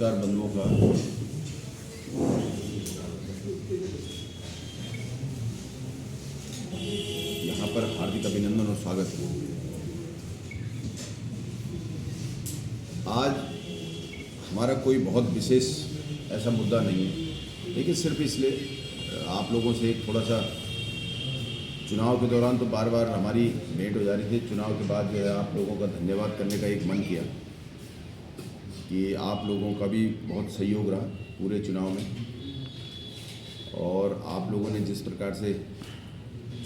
पत्रकार बंधुओं का यहाँ पर हार्दिक अभिनंदन और स्वागत है। आज हमारा कोई बहुत विशेष ऐसा मुद्दा नहीं है, लेकिन सिर्फ इसलिए आप लोगों से एक थोड़ा सा चुनाव के दौरान तो बार बार हमारी भेंट हो जा रही थी। चुनाव के बाद जो है आप लोगों का धन्यवाद करने का एक मन किया कि आप लोगों का भी बहुत सहयोग रहा पूरे चुनाव में, और आप लोगों ने जिस प्रकार से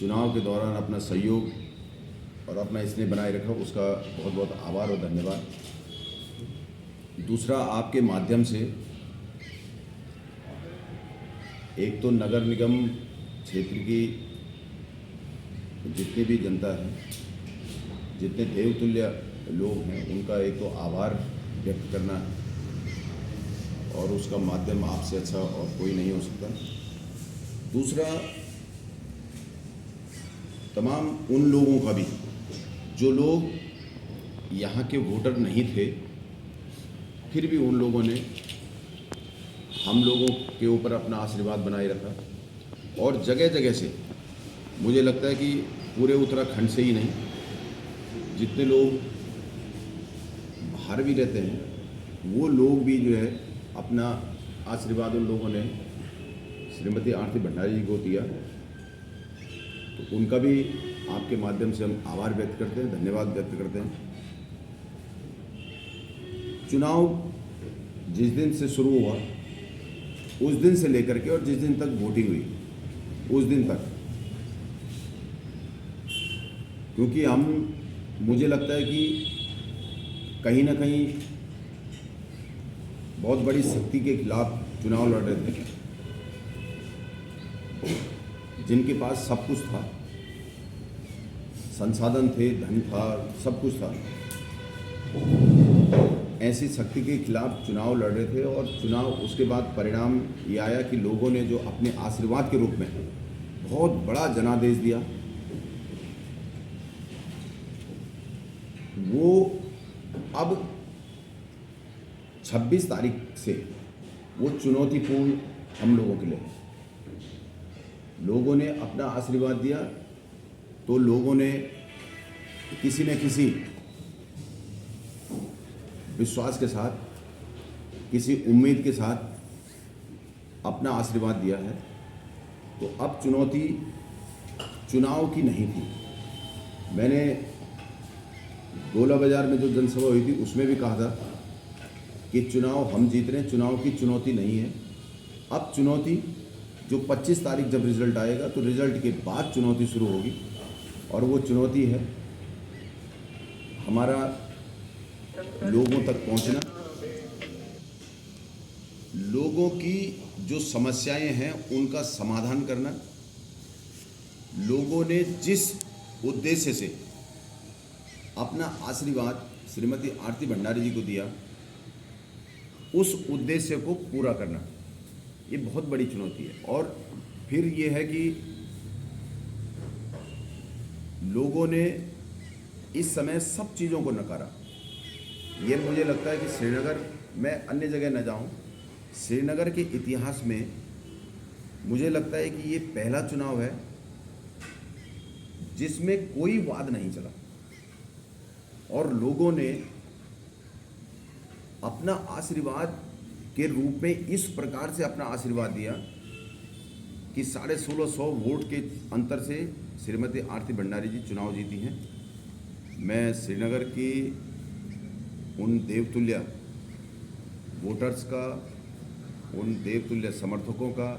चुनाव के दौरान अपना सहयोग और अपना स्नेह बनाए रखा, उसका बहुत बहुत आभार और धन्यवाद। दूसरा, आपके माध्यम से एक तो नगर निगम क्षेत्र की जितनी भी जनता है, जितने देवतुल्य लोग हैं, उनका एक तो आभार व्यक्त करना है, और उसका माध्यम आपसे अच्छा और कोई नहीं हो सकता। दूसरा, तमाम उन लोगों का भी जो लोग यहाँ के वोटर नहीं थे, फिर भी उन लोगों ने हम लोगों के ऊपर अपना आशीर्वाद बनाए रखा, और जगह जगह से मुझे लगता है कि पूरे उत्तराखंड से ही नहीं, जितने लोग बाहर भी रहते हैं वो लोग भी जो है अपना आशीर्वाद उन लोगों ने श्रीमती आरती भंडारी जी को दिया। तो उनका भी आपके माध्यम से हम आभार व्यक्त करते हैं, धन्यवाद व्यक्त करते हैं। चुनाव जिस दिन से शुरू हुआ उस दिन से लेकर के और जिस दिन तक वोटिंग हुई उस दिन तक, क्योंकि मुझे लगता है कि कहीं ना कहीं बहुत बड़ी शक्ति के खिलाफ चुनाव लड़ रहे थे, जिनके पास सब कुछ था, संसाधन थे, धन था, सब कुछ था। ऐसी शक्ति के खिलाफ चुनाव लड़ रहे थे, और चुनाव उसके बाद परिणाम ये आया कि लोगों ने जो अपने आशीर्वाद के रूप में बहुत बड़ा जनादेश दिया, वो अब 26 तारीख से वो चुनौतीपूर्ण हम लोगों के लिए। लोगों ने अपना आशीर्वाद दिया तो लोगों ने किसी न किसी विश्वास के साथ, किसी उम्मीद के साथ अपना आशीर्वाद दिया है। तो अब चुनौती चुनाव की नहीं थी। मैंने गोला बाजार में जो जनसभा हुई थी उसमें भी कहा था कि चुनाव हम जीत रहे हैं, चुनाव की चुनौती नहीं है। अब चुनौती जो 25 तारीख जब रिजल्ट आएगा तो रिजल्ट के बाद चुनौती शुरू होगी, और वो चुनौती है हमारा लोगों तक पहुंचना, लोगों की जो समस्याएं हैं उनका समाधान करना। लोगों ने जिस उद्देश्य से अपना आशीर्वाद श्रीमती आरती भंडारी जी को दिया, उस उद्देश्य को पूरा करना, ये बहुत बड़ी चुनौती है। और फिर ये है कि लोगों ने इस समय सब चीज़ों को नकारा। ये मुझे लगता है कि श्रीनगर, मैं अन्य जगह न जाऊं, श्रीनगर के इतिहास में मुझे लगता है कि ये पहला चुनाव है जिसमें कोई वाद नहीं चला, और लोगों ने अपना आशीर्वाद के रूप में इस प्रकार से अपना आशीर्वाद दिया कि 1650 वोट के अंतर से श्रीमती आरती भंडारी जी चुनाव जीती हैं। मैं श्रीनगर की उन देवतुल्य वोटर्स का, उन देवतुल्य समर्थकों का,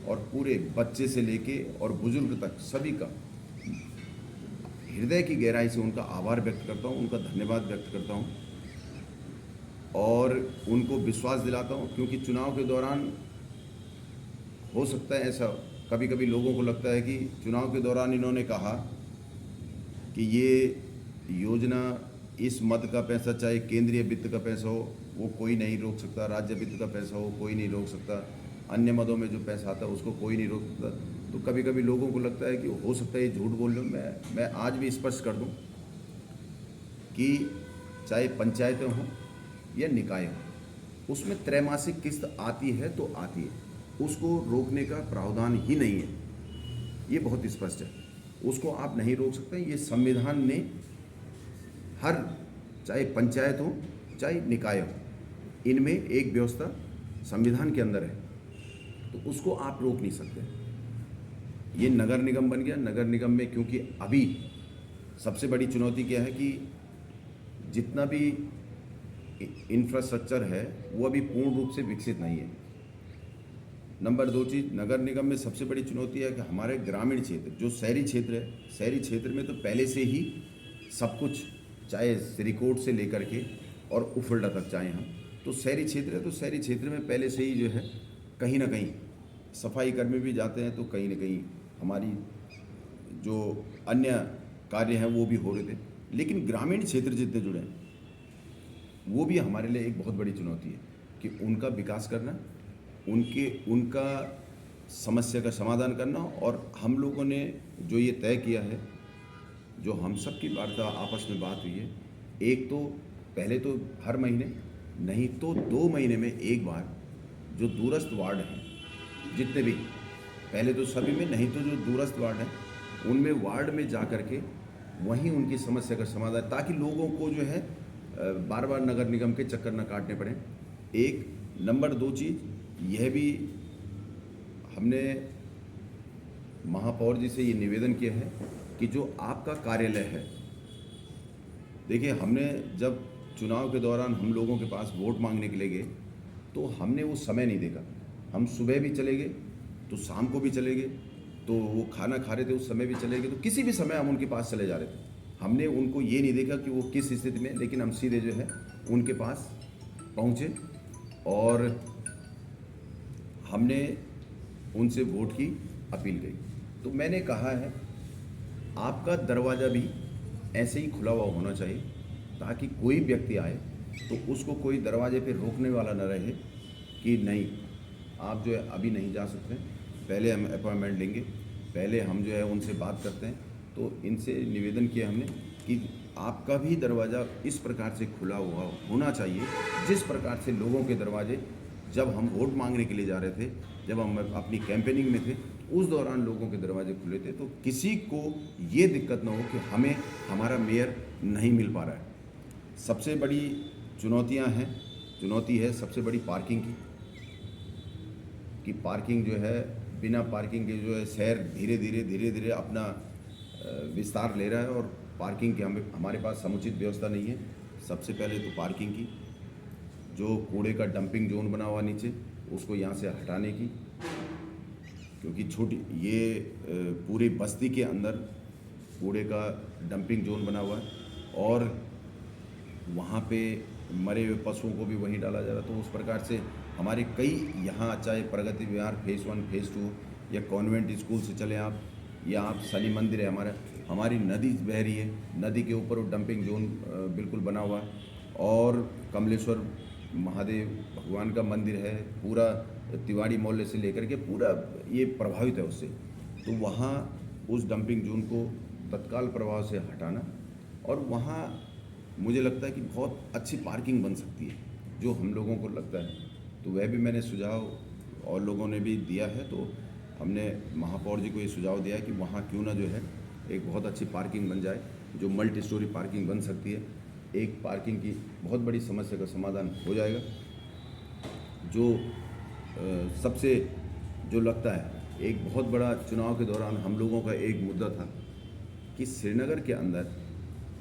और पूरे बच्चे से लेके और बुजुर्ग तक सभी का हृदय की गहराई से उनका आभार व्यक्त करता हूँ, उनका धन्यवाद व्यक्त करता हूँ, और उनको विश्वास दिलाता हूँ। क्योंकि चुनाव के दौरान हो सकता है ऐसा, कभी कभी लोगों को लगता है कि चुनाव के दौरान इन्होंने कहा कि ये योजना, इस मद का पैसा, चाहे केंद्रीय वित्त का पैसा हो, वो कोई नहीं रोक सकता, राज्य वित्त का पैसा हो कोई नहीं रोक सकता, अन्य मदों में जो पैसा आता है उसको कोई नहीं रोक सकता। तो कभी कभी लोगों को लगता है कि हो सकता है ये झूठ बोल रहे हो। मैं आज भी स्पष्ट कर दूं कि चाहे पंचायतें हों या निकाय हों, उसमें त्रैमासिक किस्त आती है तो आती है, उसको रोकने का प्रावधान ही नहीं है, ये बहुत स्पष्ट है। उसको आप नहीं रोक सकते। ये संविधान ने हर, चाहे पंचायत हो चाहे निकाय हो, इनमें एक व्यवस्था संविधान के अंदर है, तो उसको आप रोक नहीं सकते। ये नगर निगम बन गया। नगर निगम में क्योंकि अभी सबसे बड़ी चुनौती क्या है कि जितना भी इंफ्रास्ट्रक्चर है वो अभी पूर्ण रूप से विकसित नहीं है। नंबर 2 चीज़, नगर निगम में सबसे बड़ी चुनौती है कि हमारे ग्रामीण क्षेत्र, जो शहरी क्षेत्र है, शहरी क्षेत्र में तो पहले से ही सब कुछ, चाहे सिरिकोट से लेकर के और उफल्डा तक चाहे हम, तो शहरी क्षेत्र है, तो शहरी क्षेत्र में पहले से ही जो है कहीं ना कहीं सफाई कर्मी भी जाते हैं, तो कहीं ना कहीं हमारी जो अन्य कार्य हैं वो भी हो रहे थे। लेकिन ग्रामीण क्षेत्र जितने जुड़े हैं वो भी हमारे लिए एक बहुत बड़ी चुनौती है कि उनका विकास करना, उनका समस्या का समाधान करना। और हम लोगों ने जो ये तय किया है, जो हम सब की वार्ता आपस में बात हुई है, एक तो पहले तो हर महीने नहीं तो 2 महीने में एक बार जो दूरस्थ वार्ड हैं जितने भी, पहले तो सभी में, नहीं तो जो दूरस्थ वार्ड हैं उनमें वार्ड में जा कर के वहीं उनकी समस्या का समाधान, ताकि लोगों को जो है बार बार नगर निगम के चक्कर न काटने पड़े। एक नंबर 2 चीज़ यह भी हमने महापौर जी से ये निवेदन किया है कि जो आपका कार्यालय है, देखिए हमने जब चुनाव के दौरान हम लोगों के पास वोट मांगने के लिए गए तो हमने वो समय नहीं देखा। हम सुबह भी चले गए तो शाम को भी चले गए, तो वो खाना खा रहे थे उस समय भी चले गए, तो किसी भी समय हम उनके पास चले जा रहे थे। हमने उनको ये नहीं देखा कि वो किस स्थिति में, लेकिन हम सीधे जो है उनके पास पहुँचे और हमने उनसे वोट की अपील की। तो मैंने कहा है आपका दरवाज़ा भी ऐसे ही खुला हुआ होना चाहिए, ताकि कोई व्यक्ति आए तो उसको कोई दरवाजे पे रोकने वाला न रहे कि नहीं आप जो है अभी नहीं जा सकते, पहले हम अपॉइंटमेंट लेंगे, पहले हम जो है उनसे बात करते हैं। तो इनसे निवेदन किया हमने कि आपका भी दरवाज़ा इस प्रकार से खुला हुआ होना चाहिए, जिस प्रकार से लोगों के दरवाजे जब हम वोट मांगने के लिए जा रहे थे, जब हम अपनी कैंपेनिंग में थे, उस दौरान लोगों के दरवाजे खुले थे, तो किसी को ये दिक्कत ना हो कि हमें हमारा मेयर नहीं मिल पा रहा है। सबसे बड़ी चुनौती है सबसे बड़ी पार्किंग की, कि पार्किंग जो है बिना पार्किंग के जो है शहर धीरे धीरे अपना विस्तार ले रहा है, और पार्किंग की हमारे पास समुचित व्यवस्था नहीं है। सबसे पहले तो पार्किंग की, जो कूड़े का डंपिंग जोन बना हुआ नीचे, उसको यहाँ से हटाने की, क्योंकि छोटी ये पूरी बस्ती के अंदर कूड़े का डंपिंग जोन बना हुआ है, और वहाँ पे मरे हुए पशुओं को भी वहीं डाला जा रहा है। तो उस प्रकार से हमारे कई यहाँ, चाहे प्रगति विहार फेज़ 1 फेज़ 2 या कॉन्वेंट स्कूल से चले आप, या आप शनि मंदिर है हमारी नदी बह रही है, नदी के ऊपर वो डंपिंग जोन बिल्कुल बना हुआ है, और कमलेश्वर महादेव भगवान का मंदिर है, पूरा तिवाड़ी मोहल्ले से लेकर के पूरा ये प्रभावित है उससे। तो वहाँ उस डंपिंग जोन को तत्काल प्रभाव से हटाना, और वहाँ मुझे लगता है कि बहुत अच्छी पार्किंग बन सकती है, जो हम लोगों को लगता है। तो वह भी मैंने सुझाव और लोगों ने भी दिया है, तो हमने महापौर जी को ये सुझाव दिया है कि वहाँ क्यों ना जो है एक बहुत अच्छी पार्किंग बन जाए, जो मल्टी स्टोरी पार्किंग बन सकती है। एक पार्किंग की बहुत बड़ी समस्या का समाधान हो जाएगा। जो सबसे जो लगता है एक बहुत बड़ा चुनाव के दौरान हम लोगों का एक मुद्दा था कि श्रीनगर के अंदर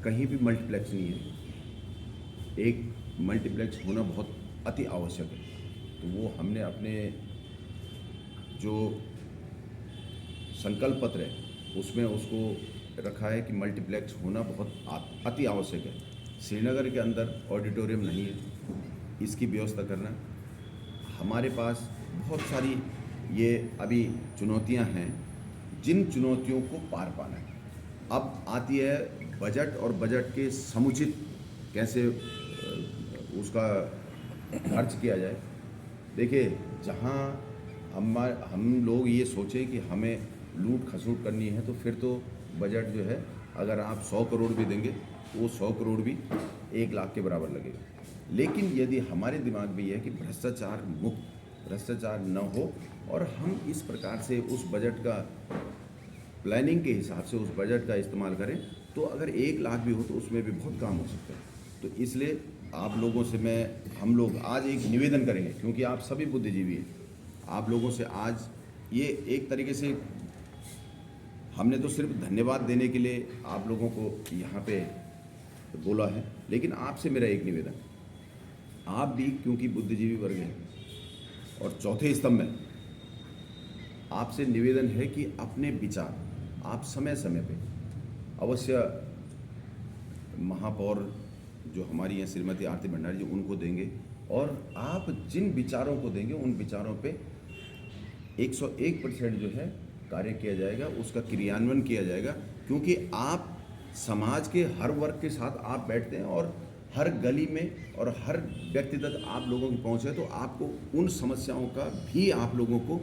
कहीं भी मल्टीप्लेक्स नहीं है। एक मल्टीप्लेक्स होना बहुत अति आवश्यक है। तो वो हमने अपने जो संकल्प पत्र है उसमें उसको रखा है कि मल्टीप्लेक्स होना बहुत अति आवश्यक है। श्रीनगर के अंदर ऑडिटोरियम नहीं है, इसकी व्यवस्था करना। हमारे पास बहुत सारी ये अभी चुनौतियां हैं, जिन चुनौतियों को पार पाना है। अब आती है बजट, और बजट के समुचित कैसे उसका खर्च किया जाए। देखिए, जहाँ हम लोग ये सोचें कि हमें लूट खसूट करनी है, तो फिर तो बजट जो है अगर आप 100 करोड़ भी देंगे तो वो 100 करोड़ भी 1 लाख के बराबर लगेगा। लेकिन यदि हमारे दिमाग में यह है कि भ्रष्टाचार मुक्त, भ्रष्टाचार न हो और हम इस प्रकार से उस बजट का प्लानिंग के हिसाब से उस बजट का इस्तेमाल करें, तो अगर 1 लाख भी हो तो उसमें भी बहुत काम हो सकता है। तो इसलिए आप लोगों से हम लोग आज एक निवेदन करेंगे, क्योंकि आप सभी बुद्धिजीवी हैं। आप लोगों से आज ये एक तरीके से हमने तो सिर्फ धन्यवाद देने के लिए आप लोगों को यहाँ पे बोला है, लेकिन आपसे मेरा एक निवेदन, आप भी क्योंकि बुद्धिजीवी वर्ग हैं और चौथे स्तंभ में, आपसे निवेदन है कि अपने विचार आप समय समय पे अवश्य महापौर जो हमारी हैं श्रीमती आरती भंडारी जी, उनको देंगे और आप जिन विचारों को देंगे उन विचारों पे 101% जो है कार्य किया जाएगा, उसका क्रियान्वयन किया जाएगा। क्योंकि आप समाज के हर वर्ग के साथ आप बैठते हैं और हर गली में और हर व्यक्ति तक आप लोगों की पहुंच है, तो आपको उन समस्याओं का भी आप लोगों को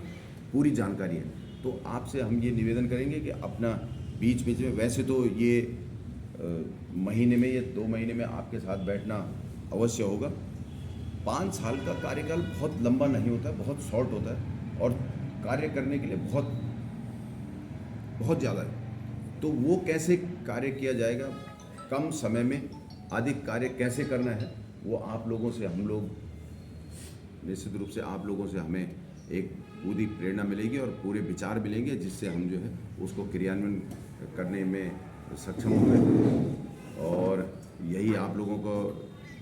पूरी जानकारी है। तो आपसे हम ये निवेदन करेंगे कि अपना बीच बीच में, वैसे तो ये महीने में या 2 महीने में आपके साथ बैठना अवश्य होगा। 5 साल का कार्यकाल बहुत लंबा नहीं होता, बहुत शॉर्ट होता है और कार्य करने के लिए बहुत ज़्यादा है। तो वो कैसे कार्य किया जाएगा, कम समय में अधिक कार्य कैसे करना है, वो आप लोगों से, हम लोग निश्चित रूप से आप लोगों से हमें एक पूरी प्रेरणा मिलेगी और पूरे विचार मिलेंगे, जिससे हम जो है उसको क्रियान्वयन करने में सक्षम होंगे। और यही आप लोगों को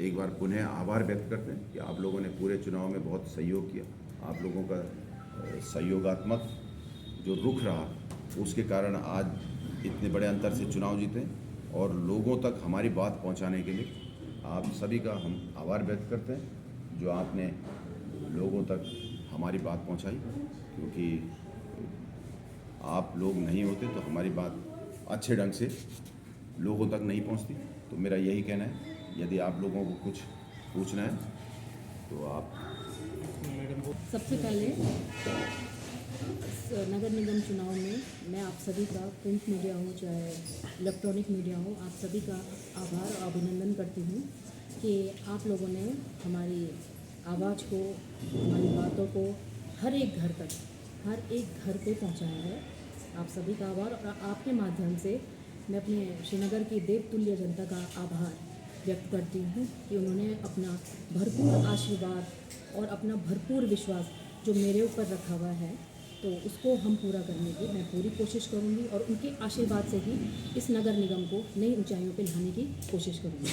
एक बार पुनः आभार व्यक्त करते हैं कि आप लोगों ने पूरे चुनाव में बहुत सहयोग किया। आप लोगों का सहयोगात्मक जो रुख रहा, उसके कारण आज इतने बड़े अंतर से चुनाव जीते और लोगों तक हमारी बात पहुंचाने के लिए आप सभी का हम आभार व्यक्त करते हैं, जो आपने लोगों तक हमारी बात पहुंचाई। क्योंकि आप लोग नहीं होते तो हमारी बात अच्छे ढंग से लोगों तक नहीं पहुंचती। तो मेरा यही कहना है, यदि आप लोगों को कुछ पूछना है तो आप। सबसे पहले नगर निगम चुनाव में मैं आप सभी का, प्रिंट मीडिया हो चाहे इलेक्ट्रॉनिक मीडिया हो, आप सभी का आभार और अभिनंदन करती हूँ कि आप लोगों ने हमारी आवाज़ को, हमारी बातों को हर एक घर तक, हर एक घर पे पहुँचाया है। आप सभी का आभार। और आपके माध्यम से मैं अपने श्रीनगर की देवतुल्य जनता का आभार व्यक्त करती हूँ कि उन्होंने अपना भरपूर आशीर्वाद और अपना भरपूर विश्वास जो मेरे ऊपर रखा हुआ है, तो उसको हम पूरा करने की मैं पूरी कोशिश करूँगी और उनके आशीर्वाद से ही इस नगर निगम को नई ऊंचाइयों पर लाने की कोशिश करूँगी।